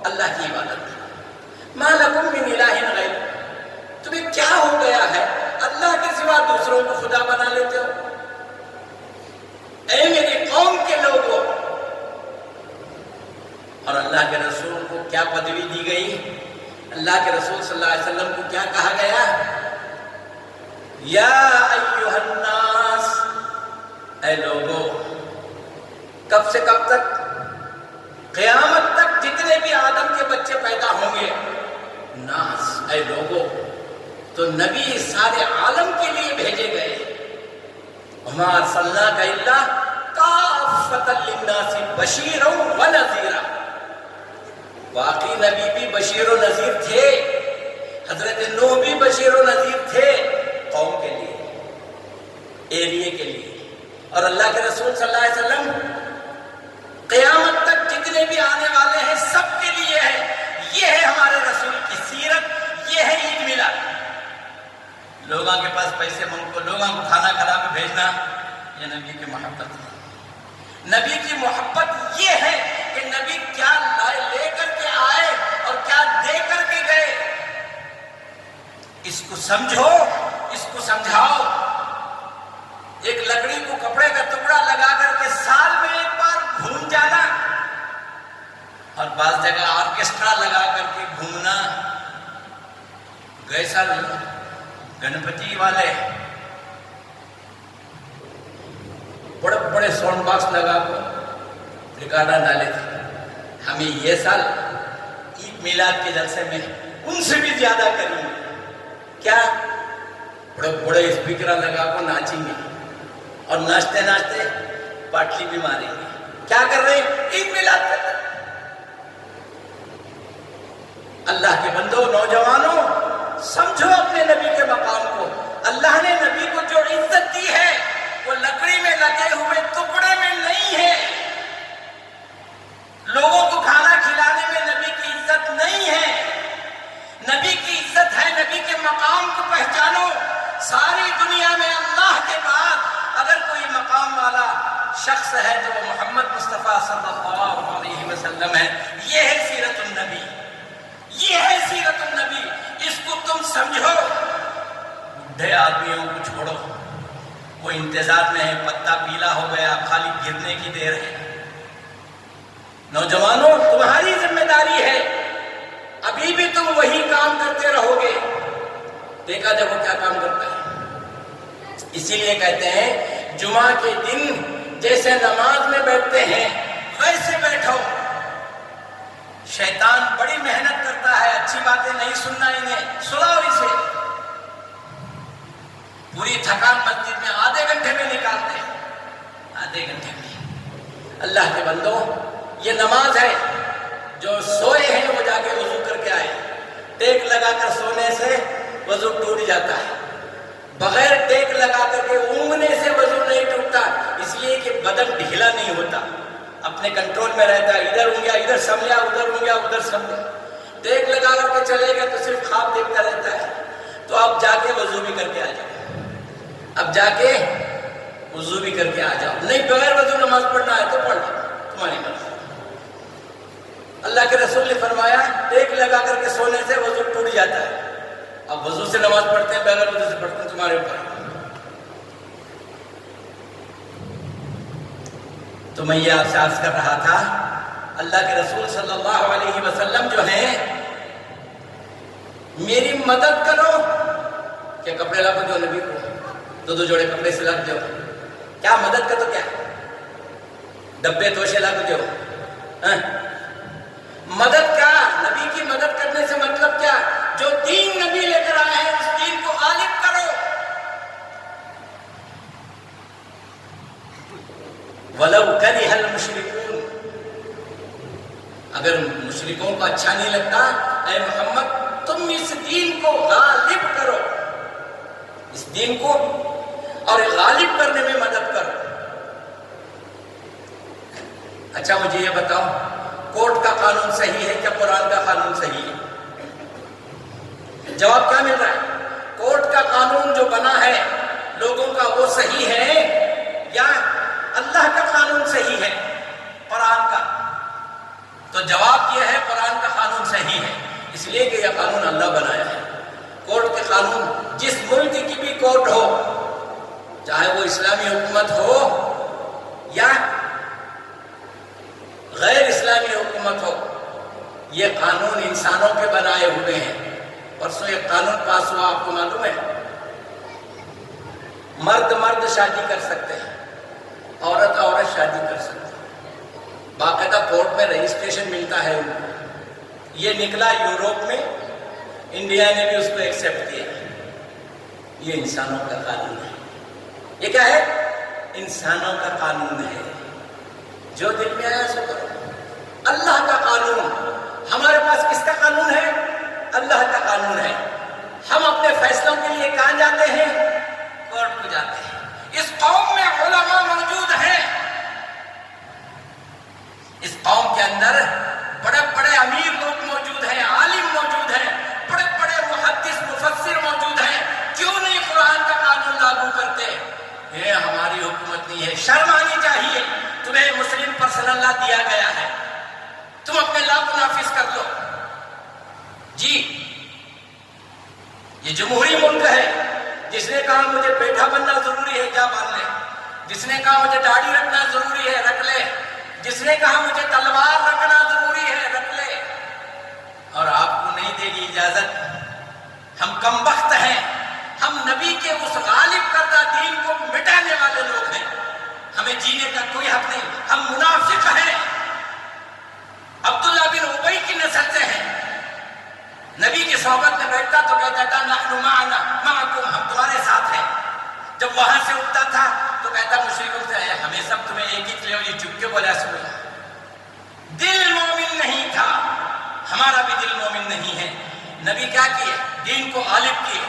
Speaker 1: اللہ کی عبادت کرو. ما لکم من الہ غیر، تمہیں کیا ہو گیا ہے اللہ کے سوا دوسروں کو خدا بنا لیتے ہو. اے میری قوم کے لوگوں. اور اللہ کے رسول کو کیا پدوی دی گئی؟ اللہ کے رسول صلی اللہ علیہ وسلم کو کیا کہا گیا؟ یا ایھا الناس، اے لوگوں. کب سے کب تک؟ قیامت تک جتنے بھی آدم کے بچے پیدا ہوں گے، ناس، اے لوگوں. تو نبی سارے عالم کے لیے بھیجے گئے. وما ارسلناک الا کافۃ للناس بشیرا ونذیرا. باقی نبی بھی بشیر و نذیر تھے. حضرت نوح بھی بشیر و نذیر تھے قوم کے لیے، ایریے کے لیے. اور اللہ کے رسول صلی اللہ علیہ وسلم قیامت تک جتنے بھی آنے والے ہیں سب کے لیے ہے. یہ ہے ہمارے رسول کی سیرت، یہ ہے عید میلاد. لوگوں کے پاس پیسے منگ کو لوگوں کو کھانا کھلا کے بھیجنا، یہ نبی کی محبت ہے. نبی کی محبت یہ ہے کہ نبی کیا لے کر کے آئے اور کیا دے کر کے گئے، اس کو سمجھو، اس کو سمجھاؤ. ایک لکڑی کو کپڑے کا ٹکڑا لگا کر کے سال میں ایک بار گھوم جانا، اور بعض جگہ آرکیسٹرا لگا کر کے گھومنا. گئے سال گنپتی والے بڑے بڑے ساؤنڈ باکس لگا کر ریکارڈر ڈالے تھے. ہمیں یہ سال عید میلاد کے جلسے میں ان سے بھی زیادہ کریں گے. کیا؟ بڑے بڑے اسپیکر لگا کر ناچیں گے، اور ناچتے ناچتے پاٹلی بھی ماریں گے. کیا کر رہے ہیں؟ عید میلاد کر رہے ہیں. اللہ کے بندو، نوجوانوں، سمجھو اپنے نبی کے مقام کو. اللہ نے نبی کو جو عزت دی ہے وہ لکڑی میں لگے ہوئے ٹکڑے میں نہیں ہے. لوگوں کو کھانا کھلانے میں نبی کی عزت نہیں ہے. نبی کی عزت ہے نبی کے مقام کو پہچانو. ساری دنیا میں اللہ کے بعد اگر کوئی مقام والا شخص ہے تو وہ محمد مصطفیٰ صلی اللہ علیہ وسلم ہے. یہ ہے سیرت النبی، یہ ہے سیرت النبی. اس کو تم سمجھو. بڈھے آدمیوں کو چھوڑو، وہ انتظار میں ہے، پتا پیلا ہو گیا، خالی گرنے کی دیر ہے. نوجوانوں، تمہاری ذمہ داری ہے. ابھی بھی تم وہی کام کرتے رہو گے. دیکھا دیکھو کیا کام کرتا ہے. اسی لیے کہتے ہیں جمعہ کے دن جیسے نماز میں بیٹھتے ہیں ویسے بیٹھو. شیطان بڑی محنت کرتا ہے اچھی باتیں نہیں سننا انہیں. سلاؤ اسے. پوری تھکان مسجد میں آدھے گھنٹے میں نکالتے ہیں، آدھے گھنٹے میں. اللہ کے بندو، یہ نماز ہے. جو سوئے ہیں وہ جا کے وضو کر کے آئے. ٹیک لگا کر سونے سے وضو ٹوٹ جاتا ہے. بغیر ٹیک لگا کر کے اونگنے سے وضو نہیں ٹوٹتا، اس لیے کہ بدن ڈھیلا نہیں ہوتا، اپنے کنٹرول میں رہتا ہے. ادھر ہوں گیا ادھر سمجھا، ادھر ہوں گیا ادھر سمجھا. ٹیک لگا کر کے چلے گا تو صرف خواب دیکھتا رہتا ہے. تو آپ جا کے وضو بھی کر کے آ جاؤ. اب جا کے وضو بھی کر کے آ جاؤ. نہیں بغیر وضو نماز پڑھنا ہے تو پڑھ لو، تمہاری مرضی. اللہ کے رسول نے فرمایا ٹیک لگا کر کے سونے سے وضو ٹوٹ جاتا ہے. اب وضو سے نماز پڑھتے ہیں بغیر وضو سے پڑھتے ہیں، تمہارے اوپر. تو میں یہ آپ سے عرض کر رہا تھا، اللہ کے رسول صلی اللہ علیہ وسلم جو ہیں، میری مدد کرو. کہ کپڑے لا دو نبی کو، دو جوڑے کپڑے سے لگ دو. کیا مدد کر دو؟ کیا ڈبے توشے لگ دو؟ مدد کیا؟ نبی کی مدد کرنے سے مطلب کیا؟ جو دین نبی لے کر آئے ہیں اس دین کو غالب کرو. وَلَوْ كَرِهَ الْمُشْرِكُونَ، اگر مشرکوں کو اچھا نہیں لگتا، اے محمد تم اس دین کو غالب کرو، اس دین کو اور غالب کرنے میں مدد کرو۔ اچھا مجھے یہ بتاؤ، کورٹ کا قانون صحیح ہے کیا قرآن کا قانون صحیح ہے؟ جواب کیا مل رہا ہے؟ کورٹ کا قانون جو بنا ہے لوگوں کا وہ صحیح ہے یا اللہ کا قانون صحیح ہے، قرآن کا؟ تو جواب یہ ہے قرآن کا قانون صحیح ہے، اس لیے کہ یہ قانون اللہ بنایا ہے۔ کورٹ کے قانون جس ملک کی بھی کورٹ ہو، چاہے وہ اسلامی حکومت ہو یا غیر اسلامی حکومت ہو، یہ قانون انسانوں کے بنائے ہوئے ہیں۔ پرسوں ایک قانون پاس ہوا، آپ کو معلوم ہے، مرد شادی کر سکتے ہیں، عورت شادی کر سکتے ہیں، باقاعدہ کورٹ میں رجسٹریشن ملتا ہے ان کو۔ یہ نکلا یوروپ میں، انڈیا نے بھی اس کو ایکسیپٹ کیا۔ یہ انسانوں کا قانون ہے۔ یہ کیا ہے؟ انسانوں کا قانون ہے، جو دل میں آیا سو کرو۔ اللہ کا قانون، ہمارے پاس کس کا قانون ہے؟ اللہ کا قانون ہے۔ ہم اپنے فیصلوں کے لیے کہاں جاتے ہیں؟ کورٹ کو جاتے ہیں۔ اس قوم میں علماء موجود ہیں، اس قوم کے اندر بڑے بڑے امیر لوگ موجود ہیں، عالم موجود ہیں، بڑے بڑے محدث مفسر موجود ہیں، کیوں نہیں قرآن کا قانون لاگو کرتے؟ یہ ہماری حکومت نہیں ہے، شرم آنی چاہیے۔ تمہیں مسلم پرسنل لا دیا گیا ہے، تم اپنے لا کو نافذ کر لو۔ جی یہ جمہوری ملک ہے، جس نے کہا مجھے بیٹھا بننا ضروری ہے جا باندھ لے، جس نے کہا مجھے داڑھی رکھنا ضروری ہے رکھ لے، جس نے کہا مجھے تلوار رکھنا ضروری ہے رکھ لے، اور آپ کو نہیں دے گی اجازت۔ ہم کم بخت ہیں، ہم نبی کے اس غالب کردہ دین کو مٹانے والے لوگ ہیں، ہمیں جینے کا کوئی حق نہیں، ہم منافق ہیں، عبداللہ بن ابی کی نسل سے ہیں۔ نبی کی صحبت میں بیٹھتا تو کہتا تھا نحن معنا معکم، ہم تمہارے ساتھ ہیں۔ جب وہاں سے اٹھتا تھا تو کہتا مشرکوں سے ہمیں سب تمہیں ایک ہی چلے ہو، یہ چپ کے بولا سنا۔ دل مومن نہیں تھا، ہمارا بھی دل مومن نہیں ہے۔ نبی کیا کیے؟ دین کو غالب کیے۔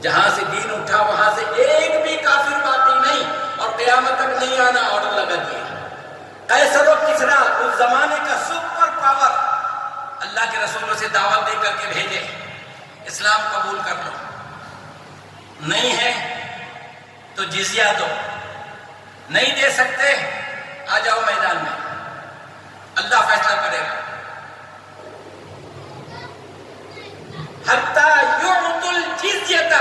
Speaker 1: جہاں سے دین اٹھا وہاں سے ایک بھی کافر باقی نہیں، اور قیامت تک نہیں آنا، آرڈر لگا دیا۔ قیصر و کسریٰ اس زمانے کا سپر پاور اللہ کے رسولوں سے دعوت دے کر کے بھیجے، اسلام قبول کر لو، نہیں ہے تو جزیہ دو، نہیں دے سکتے آ جاؤ میدان میں، اللہ فیصلہ کرے گا۔ حتیٰ یعطوا الجزیۃ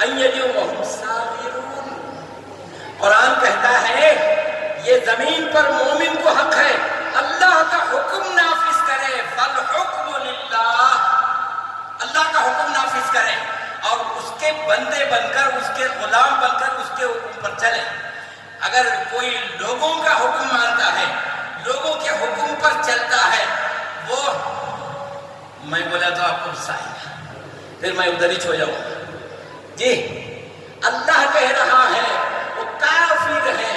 Speaker 1: ان یدوا وہم صاغرون، قرآن کہتا ہے یہ زمین پر مومن کو حق ہے اللہ کا حکم نافذ کرے، فالحکم للہ، اللہ کا حکم نافذ کرے اور اس کے بندے بن کر، اس کے غلام بن کر اس کے حکم پر چلے۔ اگر کوئی لوگوں کا حکم مانتا ہے، لوگوں کے حکم پر چلتا ہے، وہ میں بولا تو آپ کو غصہ آئے گا، پھر میں ادھر ہی چھو جاؤں گا۔ جی اللہ کہہ رہا ہے وہ کافر ہے۔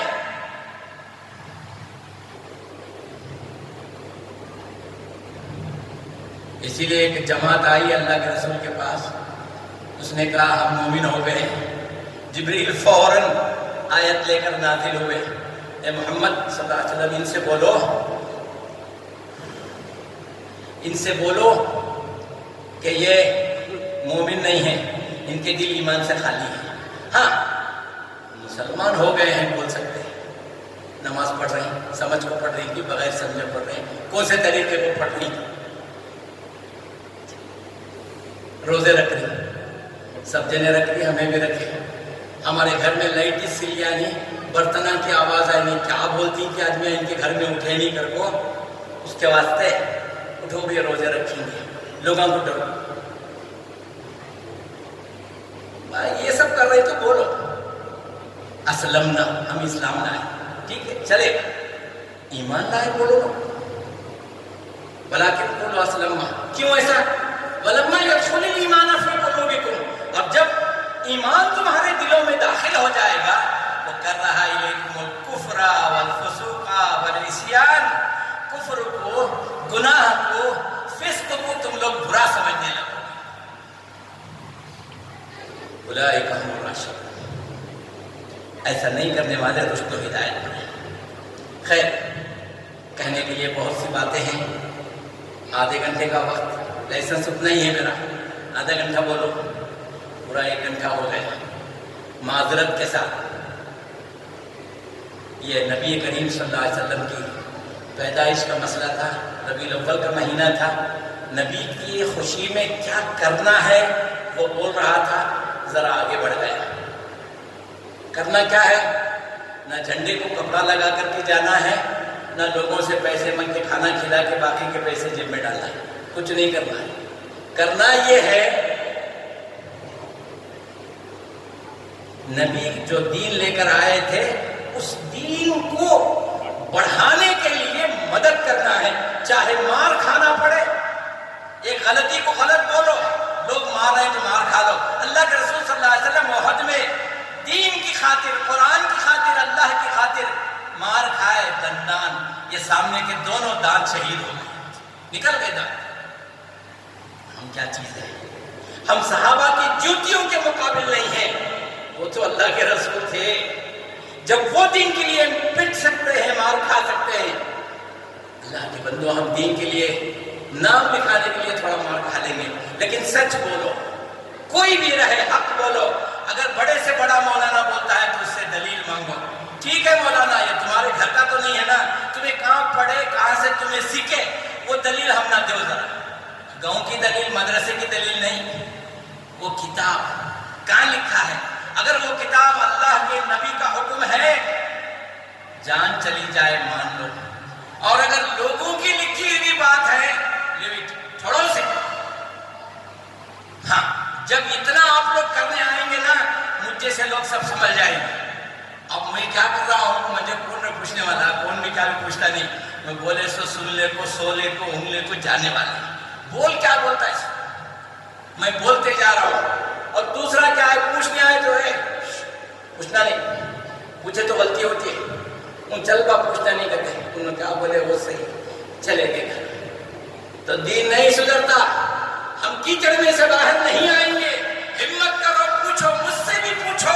Speaker 1: اسی لیے ایک جماعت آئی اللہ کے رسول کے پاس، اس نے کہا ہم مومن ہو گئے۔ جبریل فوراً آیت لے کر نازل ہوئے، اے محمد صلی اللہ علیہ وسلم ان سے بولو کہ یہ مومن نہیں ہیں، ان کے دل ایمان سے خالی ہیں۔ ہاں مسلمان ہو گئے ہیں، بول سکتے ہیں، نماز پڑھ رہے ہیں، سمجھ کو پڑھ رہی ہیں کہ بغیر سمجھے پڑھ رہے ہیں، کون سے طریقے کو پڑھ رہی ہیں، روزے رکھ رہی ہیں، سب جنے رکھ رہی، ہمیں بھی رکھے۔ ہمارے گھر میں لائٹ اس لیے نہیں، برتنہ کی آواز آئی نہیں، کیا بولتی کہ آدمی ان کے گھر میں اٹھے نہیں کر کو، اس کے واسطے اٹھو بھی روزے رکھیں گے، لوگوں کو ڈرو۔ یہ سب کر رہے تو بولو اسلمنا، ہم اسلام لائے، ٹھیک ہے چلے، ایمان لائے بولو، بلاکن بولو اسلمنا۔ کیوں ایسا؟ ولما يدخل الایمان فی قلوبکم، اور جب ایمان تمہارے دلوں میں داخل ہو جائے گا، وہ کر رہا الیکم الکفر والفسوق والعصیان، کفر کو، گناہ کو، فسق کو تم لوگ برا سمجھنے لگو۔ اولئک هم الراشدون، ایسا نہیں کرنے والے رشد و ہدایت پر ہیں۔ خیر، کہنے کے لیے بہت سی باتیں ہیں، آدھے گھنٹے کا وقت، لائسنس اتنا ہی ہے میرا، آدھا گھنٹہ بولو، پورا 1 گھنٹہ ہو گیا معذرت کے ساتھ۔ یہ نبی کریم صلی اللہ علیہ وسلم کی پیدائش کا مسئلہ تھا، ربیع الاول کا مہینہ تھا، نبی کی خوشی میں کیا کرنا ہے وہ بول رہا تھا، ذرا آگے بڑھ گیا۔ کرنا کیا ہے؟ نہ جھنڈے کو کپڑا لگا کر کے جانا ہے، نہ لوگوں سے پیسے مانگ کے کھانا کھلا کے باقی کے پیسے جیب میں ڈالنا ہے، کچھ نہیں کرنا ہے۔ کرنا یہ ہے نبی جو دین لے کر آئے تھے اس دین کو بڑھانے کے لیے مدد کرنا ہے، چاہے مار کھانا پڑے، ایک غلطی کو غلط بولو، لوگ مار رہے ہیں تو مار کھا لو۔ اللہ کے رسول صلی اللہ علیہ وسلم احد میں دین کی خاطر، قرآن کی خاطر، اللہ کی خاطر مار کھائے، دندان، یہ سامنے کے دونوں دانت شہید ہو گئے، نکل گئے دانت۔ ہم کیا چیز ہے؟ ہم صحابہ کی جوتیوں کے مقابل نہیں ہیں، وہ تو اللہ کے رسول تھے، جب وہ دین کے لیے پٹ سکتے ہیں، مار کھا سکتے ہیں، اللہ کے بندو ہم دین کے لیے نام لکھانے کے لیے تھوڑا مار کھا لیں گے، لیکن سچ بولو، کوئی بھی رہے حق بولو۔ اگر بڑے سے بڑا مولانا بولتا ہے تو اس سے دلیل مانگو، ٹھیک ہے مولانا یہ تمہارے گھر کا تو نہیں ہے نا، تمہیں کہاں پڑھے، کہاں سے تمہیں سیکھے، وہ دلیل ہم نہ دو ذرا، گاؤں کی دلیل، مدرسے کی دلیل نہیں، وہ کتاب کہاں لکھا ہے؟ اگر وہ کتاب اللہ کے نبی کا حکم ہے، جان چلی جائے مان لو، اور اگر لوگوں کی لکھی ہوئی بات ہے چھوڑو سے۔ ہاں، جب اتنا آپ لوگ کرنے آئیں گے نا، مجھ جیسے لوگ سب سمجھ جائیں گے۔ اب میں کیا کر رہا ہوں، مجھے کون نہیں پوچھنے والا، کون بھی کیا بھی پوچھتا نہیں، میں بولے سو سننے کو، سولے کو، انگلے کو جانے والا، بول کیا بولتا ہے میں بولتے جا رہا ہوں۔ اور دوسرا کیا ہے، پوچھنے آئے تو ہے، پوچھنا نہیں، پوچھے تو غلطی ہوتی ہے، چل با پوچھنا نہیں کرتے، انہوں نے کیا بولے وہ صحیح، چلے گئے گھر۔ تو دین نہیں سدھرتا، ہم کیچڑ میں سے باہر نہیں آئیں گے۔ ہمت کرو، پوچھو، مجھ سے بھی پوچھو،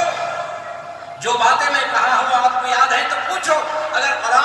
Speaker 1: جو باتیں میں کہا ہوں آپ کو یاد ہے تو پوچھو، اگر قرآن